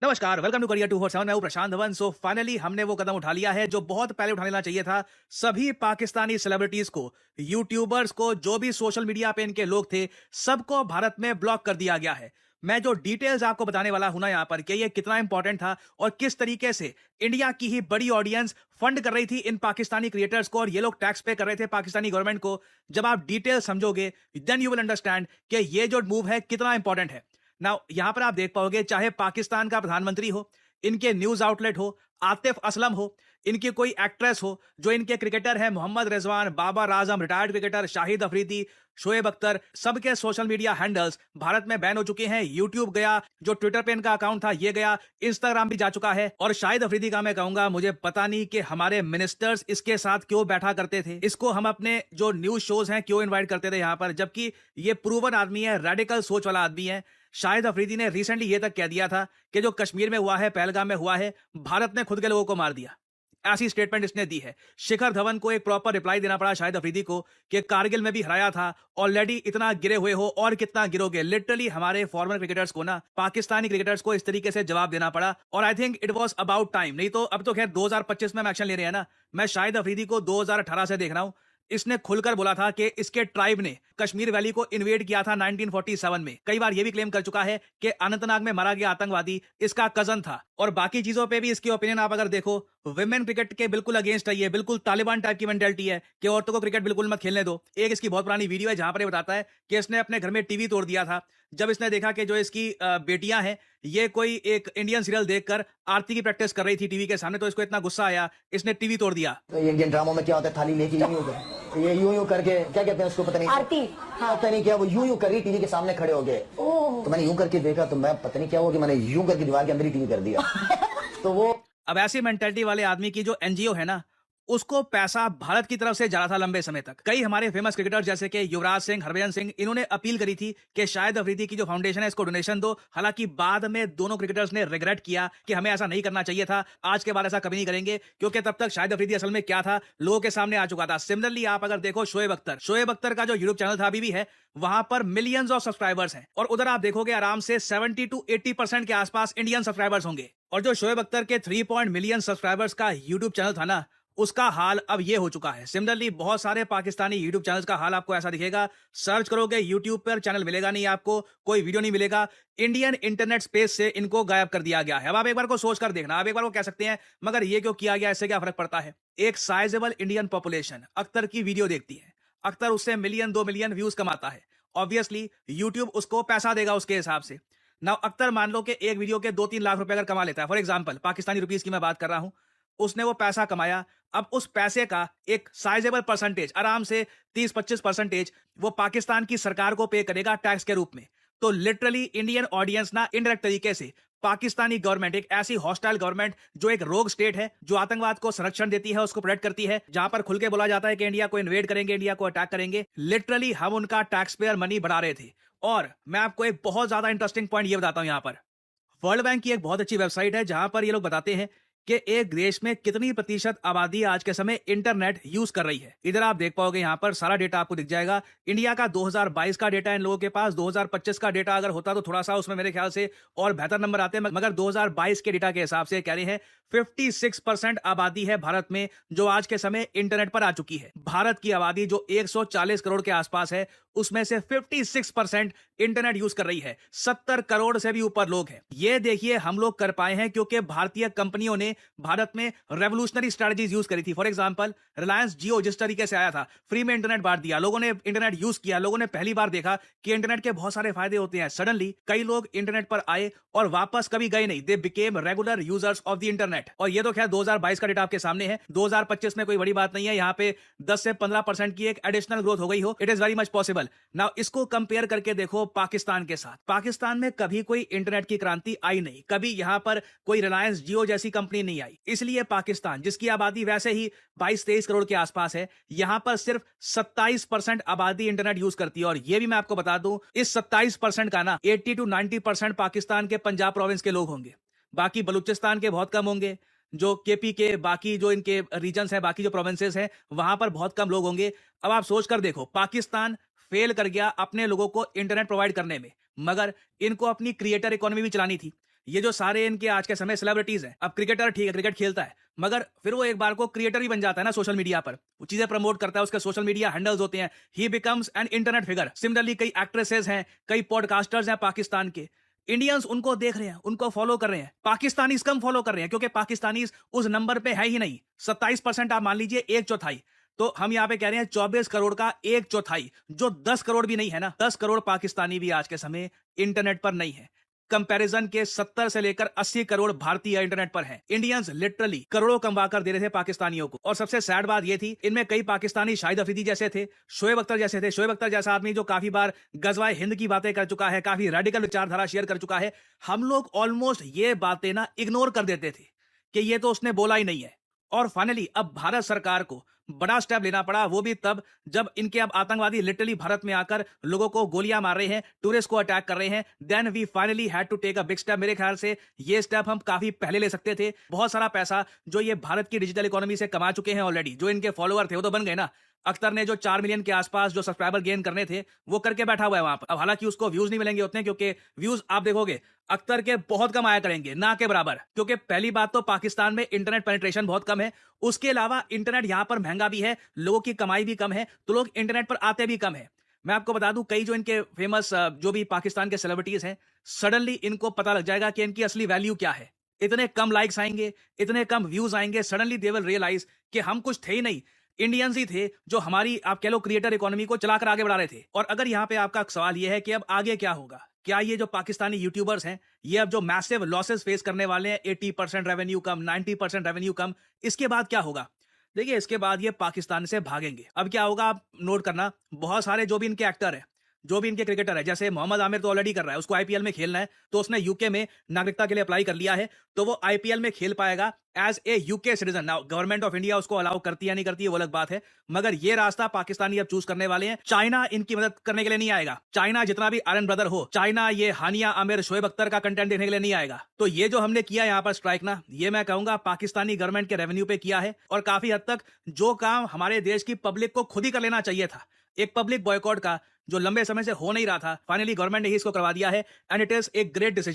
नमस्कार, welcome to career 247। मैं हूं प्रशांत धवन। सो फाइनली हमने वो कदम उठा लिया है जो बहुत पहले उठा लेना चाहिए था। सभी पाकिस्तानी सेलिब्रिटीज को, यूट्यूबर्स को, जो भी सोशल मीडिया पे इनके लोग थे, सबको भारत में ब्लॉक कर दिया गया है। मैं जो डिटेल्स आपको बताने वाला हूं ना यहाँ पर कि ये कितना इंपॉर्टेंट था और किस तरीके से इंडिया की ही बड़ी ऑडियंस फंड कर रही थी इन पाकिस्तानी क्रिएटर्स को और ये लोग टैक्स पे कर रहे थे पाकिस्तानी गवर्नमेंट को। जब आप डिटेल समझोगे देन यू विल अंडरस्टैंड कि ये जो मूव है कितना इंपॉर्टेंट है। नाउ यहां पर आप देख पाओगे, चाहे पाकिस्तान का प्रधानमंत्री हो, इनके न्यूज आउटलेट हो, आतिफ असलम हो, इनकी कोई एक्ट्रेस हो, जो इनके क्रिकेटर हैं मोहम्मद रिजवान, बाबर आजम रिटायर्ड क्रिकेटर, शाहिद अफरीदी, शोएब अख्तर, सबके सोशल मीडिया हैंडल्स भारत में बैन हो चुके हैं। यूट्यूब गया, जो ट्विटर पे इनका अकाउंट था ये गया, इंस्टाग्राम भी जा चुका है। और शाहिद अफरीदी का मैं कहूंगा, मुझे पता नहीं कि हमारे मिनिस्टर्स इसके साथ क्यों बैठा करते थे, इसको हम अपने जो न्यूज शोज हैं क्यों इन्वाइट करते थे यहाँ पर, जबकि ये प्रूवन आदमी है, रेडिकल सोच वाला आदमी है। शाहिद अफरीदी ने रिसेंटली ये तक कह दिया था कि जो कश्मीर में हुआ है, पहलगाम में हुआ है, भारत ने खुद के लोगों को मार दिया। ऐसी स्टेटमेंट इसने दी है। शिखर धवन को एक प्रॉपर रिप्लाई देना पड़ा शाहिद अफरीदी को कि कारगिल में भी हराया था, ऑलरेडी इतना गिरे हुए हो और कितना गिरोगे। लिटरली हमारे फॉरनर क्रिकेटर्स को ना, पाकिस्तानी क्रिकेटर्स को इस तरीके से जवाब देना पड़ा और I think it was about time. नहीं तो अब तो खैर 2025 में हम एक्शन ले रहे हैं ना। मैं शाहिद अफरीदी को 2018 से देख रहा हूं। इसने खुलकर बोला था कि इसके ट्राइब ने कश्मीर वैली को इन्वेड किया था 1947 में। कई बार यह भी क्लेम कर चुका है कि अनंतनाग में मारा गया आतंकवादी इसका कजन था। और बाकी चीजों पे भी इसकी ओपिनियन आप अगर देखो, विमेन क्रिकेट के बिल्कुल अगेंस्ट है ये, बिल्कुल तालिबान टाइप की मेंटालिटी है कि औरतों को क्रिकेट बिल्कुल मत खेलने दो। एक इसकी बहुत पुरानी वीडियो है जहां पर ये बताता है कि इसने अपने घर में टीवी तोड़ दिया था जब इसने देखा कि जो इसकी बेटियां हैं ये कोई एक इंडियन सीरियल देखकर आरती की प्रैक्टिस कर रही थी टीवी के सामने, तो इसको इतना गुस्सा आया, इसने टीवी तोड़ दिया। तो ये इंडियन ड्रामों में क्या होता है, थाली लेके यूं यूं तो ये यूं यूं करके क्या कहते हैं उसको, पता नहीं, आरती। हाँ, पता नहीं क्या, वो यूं यूं कर रही टीवी के सामने खड़े हो गए। तो मैंने यूं करके देखा तो मैं पता नहीं क्या हुआ कि मैंने यूं करके दीवार के अंदर ही टीवी कर दिया। तो वो अब ऐसी मेंटेलिटी वाले आदमी की जो एनजीओ है ना, उसको पैसा भारत की तरफ से जा रहा था लंबे समय तक। कई हमारे फेमस क्रिकेटर जैसे कि युवराज सिंह, हरभजन सिंह, इन्होंने अपील करी थी कि शाहिद अफरीदी की जो फाउंडेशन है इसको डोनेशन दो। हालांकि बाद में दोनों क्रिकेटर्स ने रिग्रेट किया कि हमें ऐसा नहीं करना चाहिए था, आज के बाद ऐसा कभी नहीं करेंगे, क्योंकि तब तक शाहिद अफरीदी असल में क्या था लोगों के सामने आ चुका था। सिमिलरली आप अगर देखो शोएब अख्तर का जो यूट्यूब चैनल था अभी भी है, वहां पर मिलियंस ऑफ सब्सक्राइबर्स हैं और उधर आप देखोगे आराम से 70 to 80% के आसपास इंडियन सब्सक्राइबर्स होंगे। और जो शोएब अख्तर के 3 मिलियन सब्सक्राइबर्स का यूट्यूब चैनल था ना, उसका हाल अब ये हो चुका है। सिमिलरली बहुत सारे पाकिस्तानी यूट्यूब चैनल्स का हाल आपको ऐसा दिखेगा। सर्च करोगे यूट्यूब पर, चैनल मिलेगा नहीं आपको, कोई वीडियो नहीं मिलेगा। इंडियन इंटरनेट स्पेस से इनको गायब कर दिया गया है। अब आप एक बार को सोच कर देखना, आप एक बार को कह सकते हैं मगर ये क्यों किया गया, इससे क्या फर्क पड़ता है। एक साइजेबल इंडियन पॉपुलेशन अख्तर की वीडियो देखती है, अख्तर उससे मिलियन 2 मिलियन व्यूज कमाता है, ऑब्वियसली यूट्यूब उसको पैसा देगा उसके हिसाब से। नाउ अख्तर मान लो कि एक वीडियो के 2-3 लाख रुपए अगर कमा लेता है, फॉर एग्जांपल पाकिस्तानी रुपीस की मैं बात कर रहा हूं, उसने वो पैसा कमाया। अब उस पैसे का एक साइजेबल परसेंटेज, आराम से 30-25% वो पाकिस्तान की सरकार को पे करेगा टैक्स के रूप में। तो लिटरली इंडियन ऑडियंस ना इनडायरेक्ट तरीके से पाकिस्तानी गवर्नमेंट, एक ऐसी हॉस्टाइल गवर्नमेंट जो एक रोग स्टेट है, जो आतंकवाद को संरक्षण देती है, उसको प्रोटेक्ट करती है, जहां पर खुल के बोला जाता है कि इंडिया को इन्वेड करेंगे, इंडिया को अटैक करेंगे, लिटरली हम उनका टैक्स पेयर मनी बढ़ा रहे थे। और मैं आपको एक बहुत ज्यादा इंटरेस्टिंग पॉइंट ये बताता हूं। यहां पर वर्ल्ड बैंक की एक बहुत अच्छी वेबसाइट है जहां पर ये लोग बताते हैं कि एक देश में कितनी प्रतिशत आबादी आज के समय इंटरनेट यूज कर रही है। इधर आप देख पाओगे, यहां पर सारा डेटा आपको दिख जाएगा। इंडिया का 2022 का डेटा इन लोगों के पास, 2025 का डेटा अगर होता तो थोड़ा सा उसमें मेरे ख्याल से और बेहतर नंबर आते हैं, मगर 2022 के डेटा के हिसाब से कह रहे हैं 56% आबादी है भारत में जो आज के समय इंटरनेट पर आ चुकी है। भारत की आबादी जो 140 करोड़ के आसपास है, उसमें से 56% इंटरनेट यूज कर रही है। 70 करोड़ से भी ऊपर लोग हैं। ये देखिए हम लोग कर पाए हैं क्योंकि भारतीय कंपनियों ने भारत में रेवोल्यूशनरी स्ट्रेटजीज यूज करी थी। फॉर एग्जांपल रिलायंस जियो जिस तरीके से आया था, फ्री में इंटरनेट बांट दिया, लोगों ने इंटरनेट यूज किया, लोगों ने पहली बार देखा कि इंटरनेट के बहुत सारे फायदे होते हैं। सडनली कई लोग इंटरनेट पर आए और वापस कभी गए नहीं। They became regular users of the internet. और ये तो खैर 2022 का डेटा आपके सामने है। 2025 में कोई बड़ी बात नहीं है, यहाँ पे 10 से 15% की एक एडिशनल ग्रोथ हो गई हो, it is very much possible. Now इसको कंपेयर करके देखो पाकिस्तान के साथ। पाकिस्तान में कभी कोई इंटरनेट की क्रांति आई नहीं, कभी यहां पर कोई रिलायंस जियो जैसी कंपनी नहीं आई। इसलिए पाकिस्तान, जिसकी आबादी वैसे ही 22-23 करोड़ के आसपास है, यहां पर सिर्फ 27% आबादी इंटरनेट यूज करती है। और यह भी मैं आपको बता दूं, इस 27% का ना 80 to 90% पाकिस्तान के पंजाब प्रोविंस के लोग होंगे, बाकी बलूचिस्तान के बहुत कम होंगे, जो केपी के बाकी जो इनके रीजन्स हैं, बाकी जो प्रोविंसेस हैं, वहां पर बहुत कम लोग होंगे। अब आप सोच कर देखो, पाकिस्तान फेल कर गया अपने लोगों को इंटरनेट प्रोवाइड करने में, मगर इनको अपनी क्रिएटर इकोनॉमी भी चलानी थी। ये जो सारे इनके आज के समय सेलिब्रिटीज हैं, अब क्रिकेटर ठीक है, क्रिकेट खेलता है, मगर फिर वो एक बार को क्रिएटर ही बन जाता है ना सोशल मीडिया पर, वो चीजें प्रमोट करता है, उसके सोशल मीडिया हैंडल्स होते हैं, ही becomes an internet figure. Similarly कई एक्ट्रेसेस हैं, कई पॉडकास्टर्स हैं पाकिस्तान के, इंडियंस उनको देख रहे हैं, उनको फॉलो कर रहे हैं, पाकिस्तानीज कम फॉलो कर रहे हैं क्योंकि पाकिस्तानीज उस नंबर पे है ही नहीं। 27% आप मान लीजिए, एक चौथाई। तो हम यहाँ पे कह रहे हैं 24 करोड़ का एक चौथाई, जो 10 करोड़ भी नहीं है ना, 10 करोड़ पाकिस्तानी भी आज के समय इंटरनेट पर नहीं है। कंपैरिजन के 70 से लेकर 80 करोड़ भारतीय इंटरनेट पर हैं। इंडियंस लिटरली करोड़ों कमवा कर दे रहे थे पाकिस्तानियों को। और सबसे सैड बात ये थी, इनमें कई पाकिस्तानी शाहिद अफरीदी जैसे थे, शोएब अख्तर जैसे थे। शोएब अख्तर जैसा आदमी जो काफी बार गजवाए हिंद की बातें कर चुका है, काफी रेडिकल विचारधारा शेयर कर चुका है। हम लोग ऑलमोस्ट ये बातें ना इग्नोर कर देते थे कि ये तो उसने बोला ही नहीं है। और फाइनली अब भारत सरकार को बड़ा स्टेप लेना पड़ा, वो भी तब जब इनके अब आतंकवादी लिटरली भारत में आकर लोगों को गोलियां मार रहे हैं, टूरिस्ट को अटैक कर रहे हैं। Then we finally had to take a big step. मेरे ख्याल से ये स्टेप हम काफी पहले ले सकते थे। बहुत सारा पैसा जो ये भारत की डिजिटल इकोनॉमी से कमा चुके हैं ऑलरेडी, जो इनके फॉलोअर थे वो तो बन गए ना। अख्तर ने जो 4 मिलियन के आसपास जो सब्सक्राइबर गेन करने थे वो करके बैठा हुआ है वहां पर। अब हालांकि उसको व्यूज नहीं मिलेंगे उतने, क्योंकि व्यूज आप देखोगे अख्तर के बहुत कम आया करेंगे, ना के बराबर। क्योंकि पहली बात तो पाकिस्तान में इंटरनेट पेनिट्रेशन बहुत कम है, उसके अलावा इंटरनेट यहां पर महंगा भी है, लोगों की कमाई भी कम है, तो लोग इंटरनेट पर आते भी कम है। मैं आपको बता दूं, कई जो इनके फेमस जो भी पाकिस्तान के सेलिब्रिटीज हैं, सडनली इनको पता लग जाएगा कि इनकी असली वैल्यू क्या है। इतने कम लाइक्स आएंगे, इतने कम व्यूज आएंगे, सडनली दे विल रियलाइज कि हम कुछ थे ही नहीं, इंडियंस ही थे जो हमारी आप कह लो क्रिएटर इकोनॉमी को चलाकर आगे बढ़ा रहे थे। और अगर यहाँ पे आपका सवाल ये है कि अब आगे क्या होगा, क्या ये जो पाकिस्तानी यूट्यूबर्स हैं ये अब जो मैसिव लॉसेस फेस करने वाले हैं, 80% रेवेन्यू कम, 90% रेवेन्यू कम, इसके बाद क्या होगा? देखिए, इसके बाद ये पाकिस्तान से भागेंगे। अब क्या होगा आप नोट करना, बहुत सारे जो भी इनके एक्टर हैं, जो भी इनके क्रिकेटर है, जैसे मोहम्मद आमिर तो ऑलरेडी कर रहा है, उसको आईपीएल में खेलना है, तो उसने यूके में नागरिकता के लिए अप्लाई कर लिया है, तो वो आईपीएल में खेल पाएगा as a UK citizen. Now government of India उसको अलाउ करती है या नहीं करती है वो अलग बात है, मगर ये रास्ता पाकिस्तानी अब चूज करने वाले हैं। चाइना इनकी मदद करने के लिए नहीं आएगा। चाइना जितना भी आयरन ब्रदर हो, चाइना ये हानिया आमिर, शोएब अख्तर का कंटेंट देखने के लिए नहीं आएगा। तो ये जो हमने किया यहाँ पर स्ट्राइक ना, ये मैं कहूंगा पाकिस्तानी गवर्नमेंट के रेवेन्यू पे किया है, और काफी हद तक जो काम हमारे देश की पब्लिक को खुद ही कर लेना चाहिए था, एक पब्लिक बॉयकॉट का जो लंबे समय से हो नहीं रहा था, फाइनली गवर्नमेंट ने ही इसको करवा दिया है, and it is a great decision.